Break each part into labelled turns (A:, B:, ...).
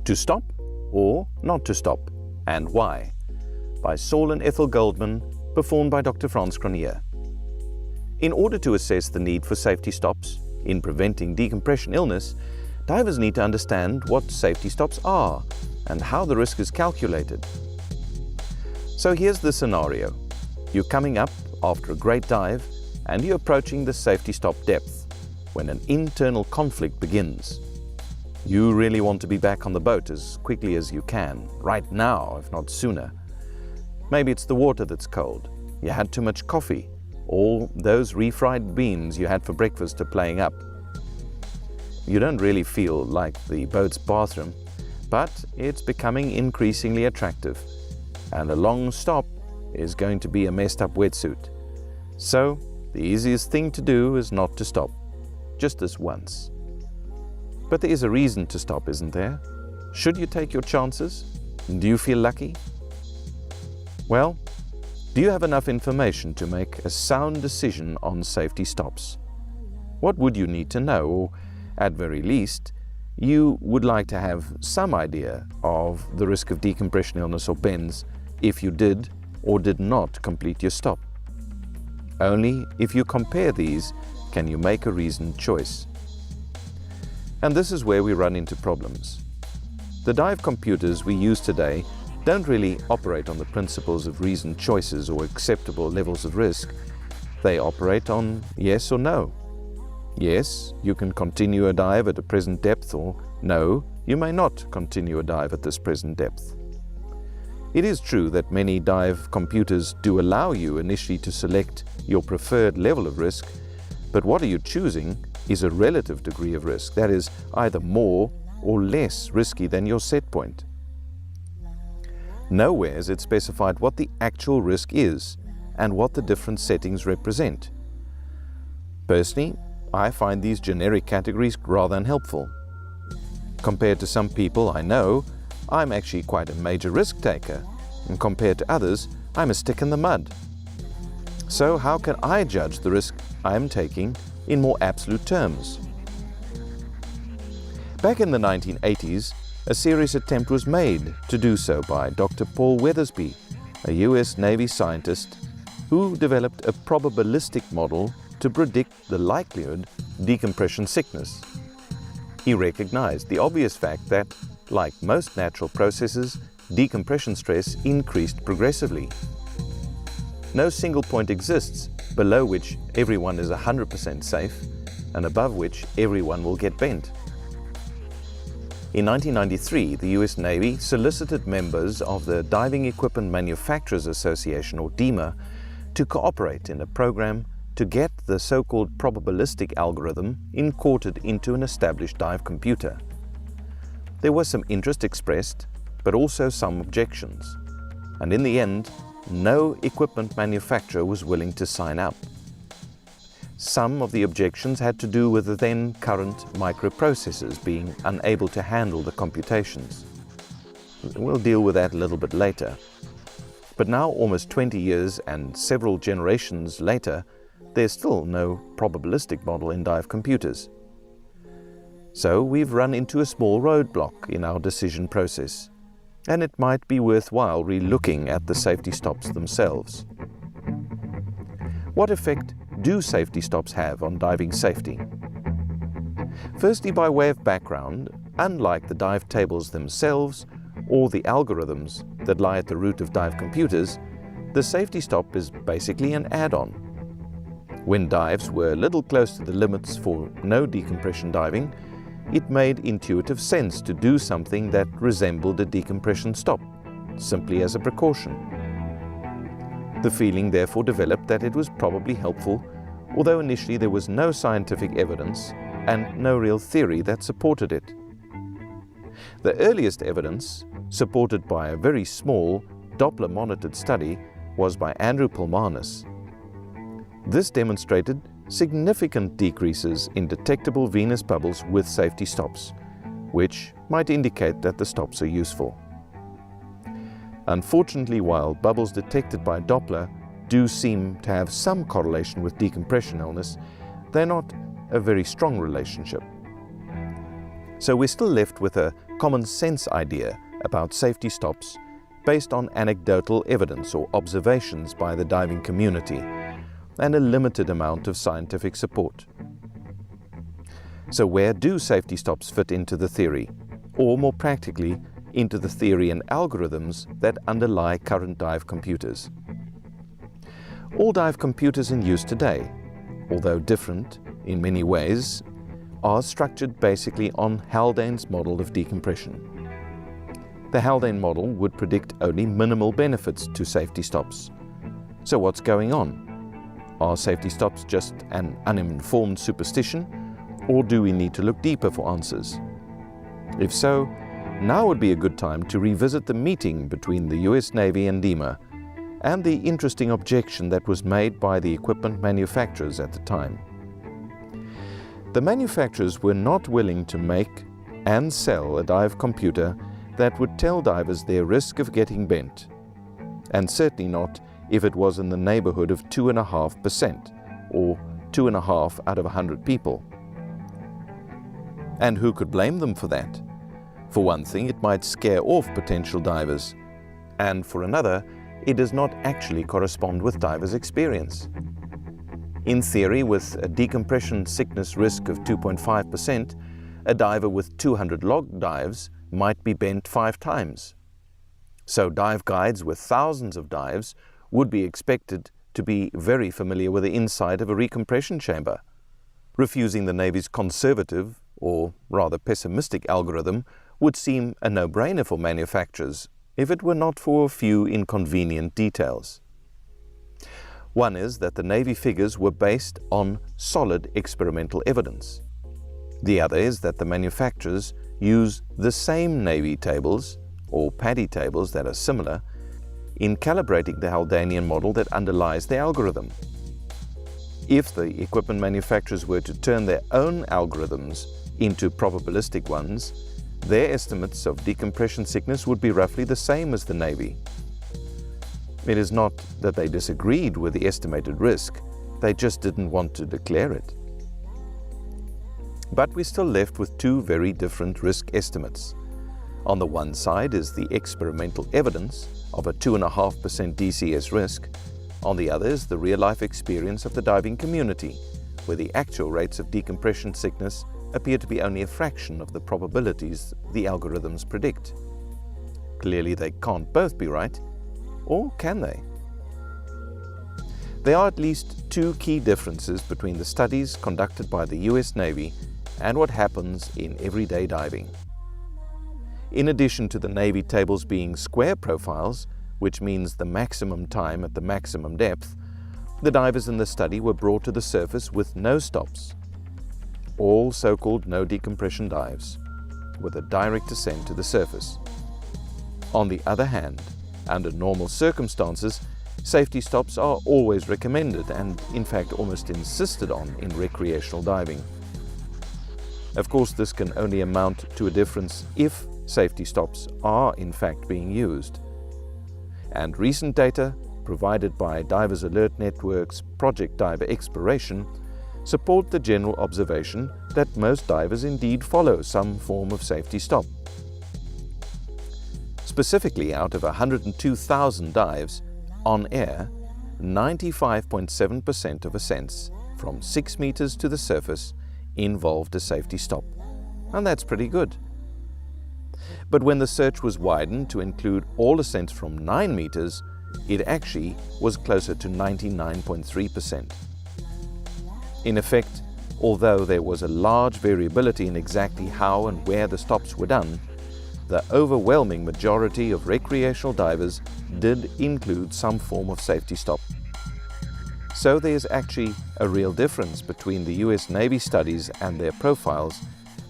A: To Stop or Not to Stop, and Why, by Saul and Ethel Goldman, performed by Dr. Franz Cronier. In order to assess the need for safety stops in preventing decompression illness, divers need to understand what safety stops are and how the risk is calculated. So here's the scenario. You're coming up after a great dive and you're approaching the safety stop depth when an internal conflict begins. You really want to be back on the boat as quickly as you can, right now, if not sooner. Maybe it's the water that's cold, you had too much coffee, or those refried beans you had for breakfast are playing up. You don't really feel like the boat's bathroom, but it's becoming increasingly attractive, and a long stop is going to be a messed up wetsuit. So the easiest thing to do is not to stop, just this once. But there is a reason to stop, isn't there? Should you take your chances? Do you feel lucky? Well, do you have enough information to make a sound decision on safety stops? What would you need to know, or at very least, you would like to have some idea of the risk of decompression illness or bends if you did or did not complete your stop. Only if you compare these can you make a reasoned choice. And this is where we run into problems. The dive computers we use today don't really operate on the principles of reasoned choices or acceptable levels of risk. They operate on yes or no. Yes, you can continue a dive at a present depth, or no, you may not continue a dive at this present depth. It is true that many dive computers do allow you initially to select your preferred level of risk, but what are you choosing is a relative degree of risk, that is, either more or less risky than your set point. Nowhere is it specified what the actual risk is and what the different settings represent. Personally, I find these generic categories rather unhelpful. Compared to some people I know, I'm actually quite a major risk taker, and compared to others, I'm a stick in the mud. So how can I judge the risk I'm taking in more absolute terms? Back in the 1980s, a serious attempt was made to do so by Dr. Paul Weathersby, a US Navy scientist who developed a probabilistic model to predict the likelihood of decompression sickness. He recognized the obvious fact that, like most natural processes, decompression stress increased progressively. No single point exists below which everyone is 100% safe and above which everyone will get bent. In 1993, the US Navy solicited members of the Diving Equipment Manufacturers Association, or DEMA, to cooperate in a program to get the so-called probabilistic algorithm imported into an established dive computer. There was some interest expressed, but also some objections, and in the end, no equipment manufacturer was willing to sign up. Some of the objections had to do with the then current microprocessors being unable to handle the computations. We'll deal with that a little bit later. But now, almost 20 years and several generations later, there's still no probabilistic model in dive computers. So we've run into a small roadblock in our decision process, and it might be worthwhile re-looking at the safety stops themselves. What effect do safety stops have on diving safety? Firstly, by way of background, unlike the dive tables themselves or the algorithms that lie at the root of dive computers, the safety stop is basically an add-on. When dives were a little close to the limits for no decompression diving, it made intuitive sense to do something that resembled a decompression stop, simply as a precaution. The feeling therefore developed that it was probably helpful, although initially there was no scientific evidence and no real theory that supported it. The earliest evidence, supported by a very small Doppler-monitored study, was by Andrew Pulmanis. This demonstrated significant decreases in detectable venous bubbles with safety stops, which might indicate that the stops are useful. Unfortunately, while bubbles detected by Doppler do seem to have some correlation with decompression illness, they're not a very strong relationship. So we're still left with a common sense idea about safety stops based on anecdotal evidence or observations by the diving community and a limited amount of scientific support. So where do safety stops fit into the theory, or more practically, into the theory and algorithms that underlie current dive computers? All dive computers in use today, although different in many ways, are structured basically on Haldane's model of decompression. The Haldane model would predict only minimal benefits to safety stops. So what's going on? Are safety stops just an uninformed superstition, or do we need to look deeper for answers? If so, now would be a good time to revisit the meeting between the US Navy and DEMA and the interesting objection that was made by the equipment manufacturers at the time. The manufacturers were not willing to make and sell a dive computer that would tell divers their risk of getting bent, and certainly not if it was in the neighborhood of 2.5%, or 2.5 out of 100 people. And who could blame them for that? For one thing, it might scare off potential divers, and for another, it does not actually correspond with divers' experience. In theory, with a decompression sickness risk of 2.5%, a diver with 200 log dives might be bent 5 times. So dive guides with thousands of dives would be expected to be very familiar with the inside of a recompression chamber. Refusing the Navy's conservative, or rather pessimistic algorithm would seem a no-brainer for manufacturers if it were not for a few inconvenient details. One is that the Navy figures were based on solid experimental evidence. The other is that the manufacturers use the same Navy tables, or PADI tables that are similar, in calibrating the Haldanian model that underlies the algorithm. If the equipment manufacturers were to turn their own algorithms into probabilistic ones, their estimates of decompression sickness would be roughly the same as the Navy. It is not that they disagreed with the estimated risk, they just didn't want to declare it. But we're still left with two very different risk estimates. On the one side is the experimental evidence of a 2.5% DCS risk. On the other is the real-life experience of the diving community, where the actual rates of decompression sickness appear to be only a fraction of the probabilities the algorithms predict. Clearly they can't both be right, or can they? There are at least two key differences between the studies conducted by the US Navy and what happens in everyday diving. In addition to the Navy tables being square profiles, which means the maximum time at the maximum depth, the divers in the study were brought to the surface with no stops. All so-called no decompression dives, with a direct descent to the surface. On the other hand, under normal circumstances, safety stops are always recommended and, in fact, almost insisted on in recreational diving. Of course, this can only amount to a difference if safety stops are in fact being used. And recent data, provided by Divers Alert Network's Project Diver Exploration, support the general observation that most divers indeed follow some form of safety stop. Specifically, out of 102,000 dives, on air, 95.7% of ascents from 6 meters to the surface involved a safety stop. And that's pretty good. But when the search was widened to include all ascents from 9 meters, it actually was closer to 99.3%. In effect, although there was a large variability in exactly how and where the stops were done, the overwhelming majority of recreational divers did include some form of safety stop. So there is actually a real difference between the US Navy studies and their profiles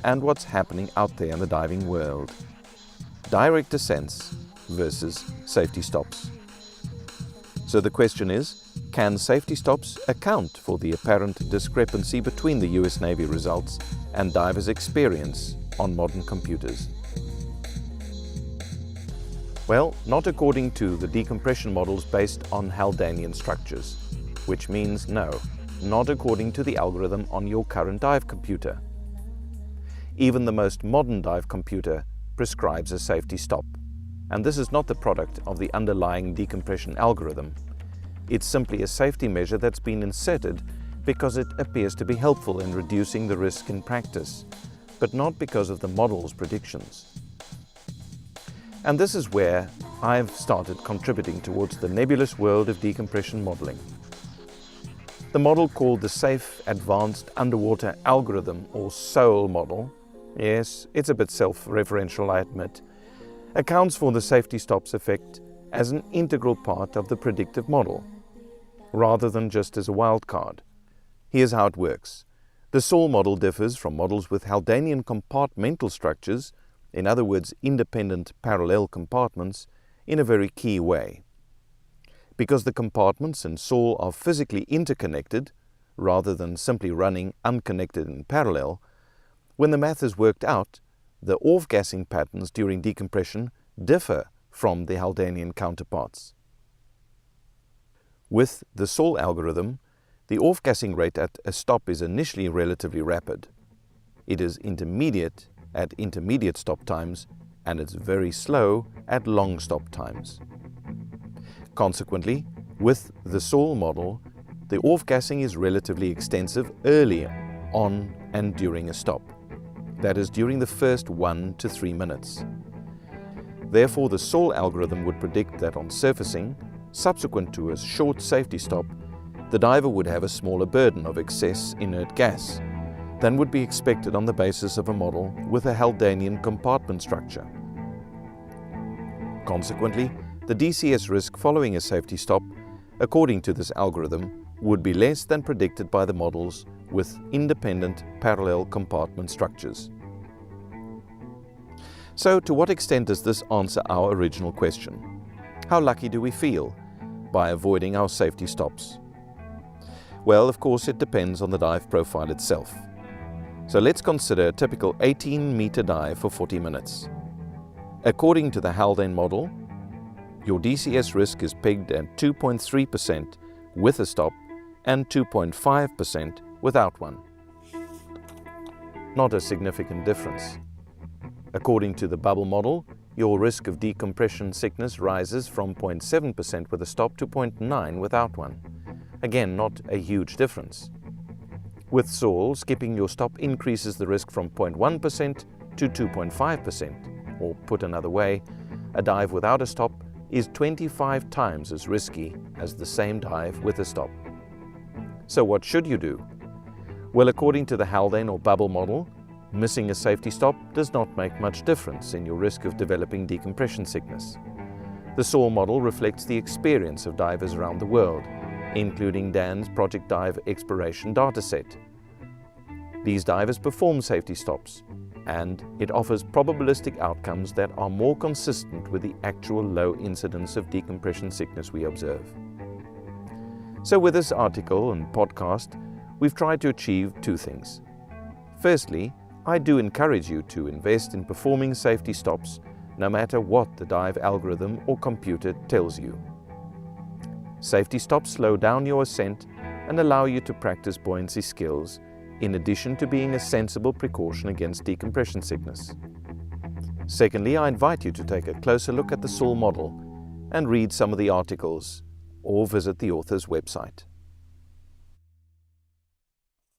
A: and what's happening out there in the diving world. Direct descents versus safety stops. So the question is, can safety stops account for the apparent discrepancy between the US Navy results and divers' experience on modern computers? Well, not according to the decompression models based on Haldanian structures, which means no, not according to the algorithm on your current dive computer. Even the most modern dive computer prescribes a safety stop, and this is not the product of the underlying decompression algorithm. It's simply a safety measure that's been inserted because it appears to be helpful in reducing the risk in practice, but not because of the model's predictions. And this is where I've started contributing towards the nebulous world of decompression modeling. The model called the Safe Advanced Underwater Algorithm, or SOAL model, yes, it's a bit self-referential, I admit, accounts for the safety stops effect as an integral part of the predictive model, rather than just as a wildcard. Here's how it works. The SOAL model differs from models with Haldanian compartmental structures, in other words, independent parallel compartments, in a very key way. Because the compartments in SOAL are physically interconnected, rather than simply running unconnected in parallel, when the math is worked out, the off-gassing patterns during decompression differ from the Haldanian counterparts. With the SOAL algorithm, the off-gassing rate at a stop is initially relatively rapid. It is intermediate at intermediate stop times, and it's very slow at long stop times. Consequently, with the SOAL model, the off-gassing is relatively extensive early on and during a stop. That is, during the first 1 to 3 minutes. Therefore, the SOAL algorithm would predict that on surfacing, subsequent to a short safety stop, the diver would have a smaller burden of excess inert gas than would be expected on the basis of a model with a Haldanian compartment structure. Consequently, the DCS risk following a safety stop, according to this algorithm, would be less than predicted by the models with independent parallel compartment structures. So, to what extent does this answer our original question? How lucky do we feel by avoiding our safety stops? Well, of course, it depends on the dive profile itself. So let's consider a typical 18-meter dive for 40 minutes. According to the Haldane model, your DCS risk is pegged at 2.3% with a stop and 2.5% without one. Not a significant difference. According to the bubble model, your risk of decompression sickness rises from 0.7% with a stop to 0.9% without one. Again, not a huge difference. With SOAL, skipping your stop increases the risk from 0.1% to 2.5%, or put another way, a dive without a stop is 25 times as risky as the same dive with a stop. So what should you do? Well, according to the Haldane or bubble model, missing a safety stop does not make much difference in your risk of developing decompression sickness. The SOAL model reflects the experience of divers around the world, including Dan's Project Dive Exploration dataset. These divers perform safety stops, and it offers probabilistic outcomes that are more consistent with the actual low incidence of decompression sickness we observe. So with this article and podcast, we've tried to achieve two things. Firstly, I do encourage you to invest in performing safety stops no matter what the dive algorithm or computer tells you. Safety stops slow down your ascent and allow you to practice buoyancy skills, in addition to being a sensible precaution against decompression sickness. Secondly, I invite you to take a closer look at the SOAL model and read some of the articles or visit the author's website.